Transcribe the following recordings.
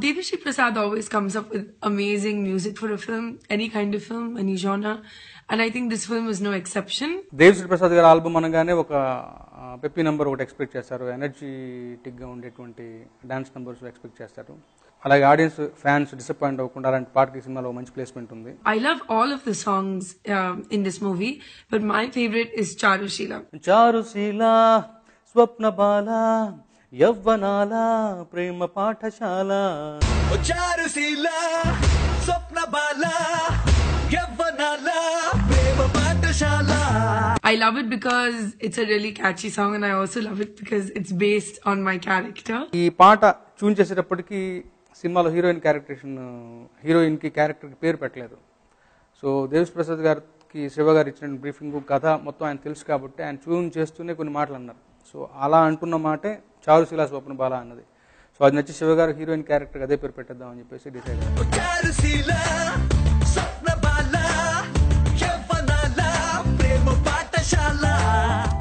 Devi Prasad always comes up with amazing music for a film, any kind of film, any genre. And I think this film is no exception. Devi Prasad గారి album అనగానే ఒక peppy number ఒకటి expect చేస్తారు, energetic గా ఉండేటువంటి dance numbers expect చేస్తారు. అలాగే audience fans disappoint అవ్వకుండా అలాంటి పాటకి సినిమాలో మంచి ప్లేస్మెంట్ ఉంది. I love all of the songs in this movie, but my favorite is Charusila. Charusheela స్వప్నబాల యవ్వనాల ప్రేమ పాఠశాల. చారుశీల స్వప్నబాల యవ్వనాల ప్రేమ పాఠశాల. I love it because it's a really catchy song, and I also love it because it's based on my character. ఈ పాట tune చేసేటప్పటికి సినిమాలో heroine కి character కి పేరు పెట్టలేదు. సో దేవి ప్రసాద్ గారికి శివ గారు ఇచ్చిన బ్రీఫింగ్ కథ మొత్తం ఆయన తెలుసు కాబట్టి ఆయన ట్యూన్ చేస్తూనే కొన్ని మాటలు అన్నారు. సో అలా అంటున్న మాటే చారుశీల స్వప్న బాల అన్నది. సో అది నచ్చి శివ గారు హీరోయిన్ క్యారెక్టర్ అదే పేరు పెట్టేద్దాం అని చెప్పేసి డిసైడ్ అయ్యారు.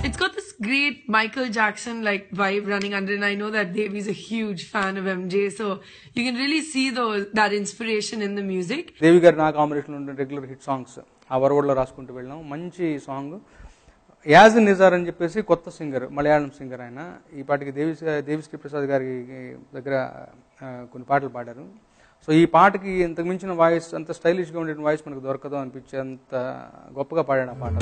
It's got this great Michael Jackson like vibe running under, and I know that Devi's a huge fan of MJ, so you can really see that inspiration in the music. దేవి గారు నా combination ఉండే regular hit songs ఆ వరవడిలో రాసుకుంటూ వెళ్ళాం. మంచి song as Nizar అని చెప్పేసి కొత్త సింగర్, మలయాళం సింగర్ ఆయన. ఈ పాటకి దేవిశ్రీ ప్రసాద్ గారి దగ్గర కొన్ని పాటలు పాడారు. సో ఈ పాటకి ఇంతకు మించిన వాయిస్, అంత స్టైలిష్గా ఉండే వాయిస్ మనకు దొరకదు అనిపించే అంత గొప్పగా పాడాడు ఆ పాట.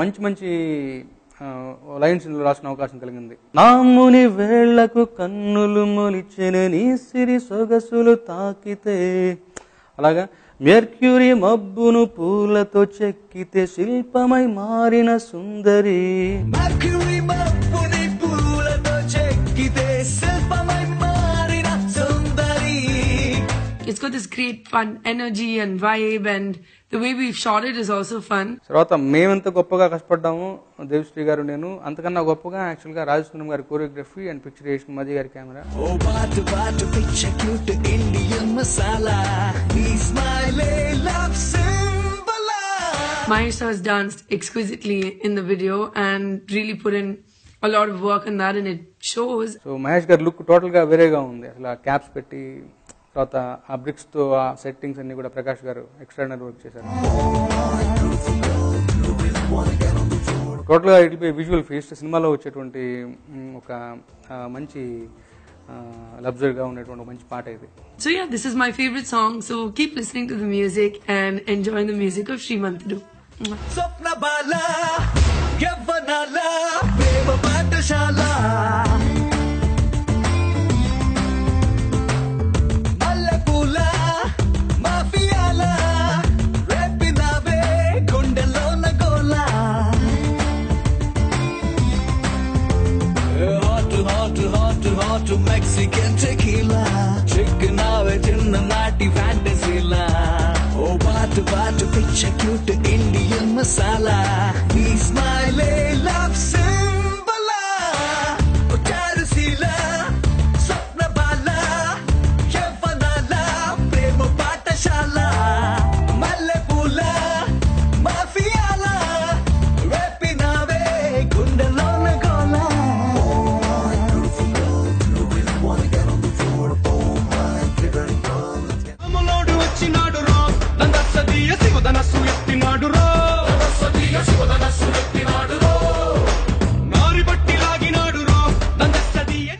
మంచి మంచి లైన్స్ రాసిన అవకాశం కలిగింది. నాముని వేళ్లకు కన్నులు మొలిచెను నీ సిరి సొగసులు తాకితే, అలాగా మెర్క్యూరీ మబ్బును పూలతో చెక్కితే శిల్పమై మారిన సుందరి. It's got this great fun energy and vibe, and the way we've shot it is also fun. తర్వాత మేమెంత గొప్పగా కష్టపడ్డాము దేవిశ్రీ గారు నేను, అంతకన్నా గొప్పగా యాక్చువల్ గా రాజసుందరం గారి కోరియోగ్రఫీ అండ్ పిక్చరేషన్, మధ్య గారి camera. Mahesh has danced exquisitely in the video and really put in a lot of work on that, and it shows. So Mahesh గారి లుక్ టోటల్ గా వేరేగా ఉంది. అసలు ఆ క్యాప్స్ పెట్టి తర్వాత ఆ బ్రిక్స్ తో ఆ సెట్టింగ్స్ అన్ని కూడా ప్రకాష్ గారు ఎక్స్ట్రాడినరీ వర్క్ చేశారు. టోటల్ గా ఇట్ బి విజువల్ ఫీస్ట్. సినిమాలో వచ్చేటువంటి ఒక మంచి లగ్జరీ గా ఉండేటువంటి మంచి పాట ఇది. So yeah, this is my favorite song, so keep listening to the music and enjoying the music of Srimantudu. స్వప్న బాల యవ్వనాల ప్రేమ పాఠశాల. To Mexican tequila, chicken ave chinna naati fantasy la. Oh baatu baatu picture cute Indian masala. We smile love.